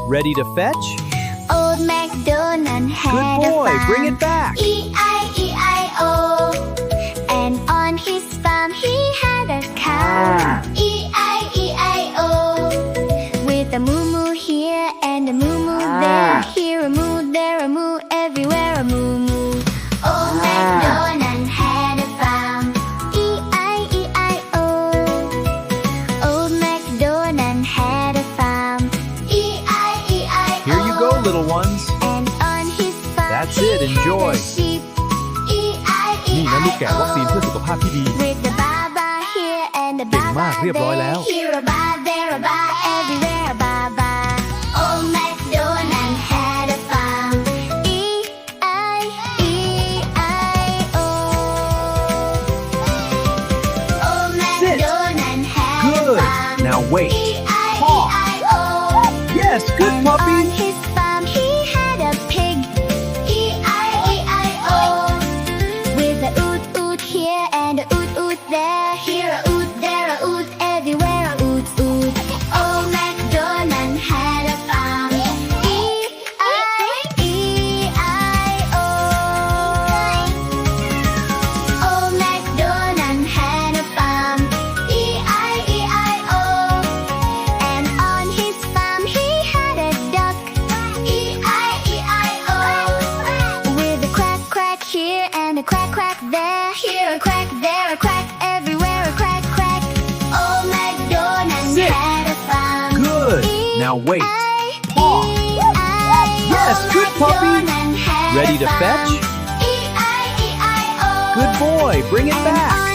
Ready to fetch? Old MacDonald had Good boy, a farm. bring it back. E-I-E-I-O. And on his farm he had a cow. E-I-E-I-O. With a moo-moo here and a moo-moo there. Here a moo, there a moo, everywhere a moo-moo. Old MacDonald had a farm. E-I-E-I-O. Old MacDonald had a farm. E-I-E-I-O. Here you go, little ones. And on his farm That's he it, enjoy. had a sheep. นี่นะลูกแกะวัคซีนเพื่อสุขภาพที่ดี With the baba here and the เก่ง baba มากเรียบร้อยแล้ว there. Here a bar, there a bar, everywhere a baba. Old MacDonald had a farm. E-I-E-I-O. Old MacDonald had Good. a farm. Now wait. E-I-E-I-O. Yes, good And puppy. on his farm he had a pig. E-I-E-I-O. With a oot oot here and a oot oot there. Here a oot, there a oot, everywhere a oot oot. Old MacDonald had a farm. E-I-E-I-O. Old MacDonald had a farm. E-I-E-I-O. And on his farm he had a duck. E-I-E-I-O. With a quack quack here and a quack quack there. Here a quack, there a quack, everywhere a quack quack. Old MacDonald Sit. had a farm. Good. Now wait. E-I-E-I-O. Yes, good puppy. MacDonald had Ready a to farm. fetch? E-I-E-I-O. Good boy, bring it And back.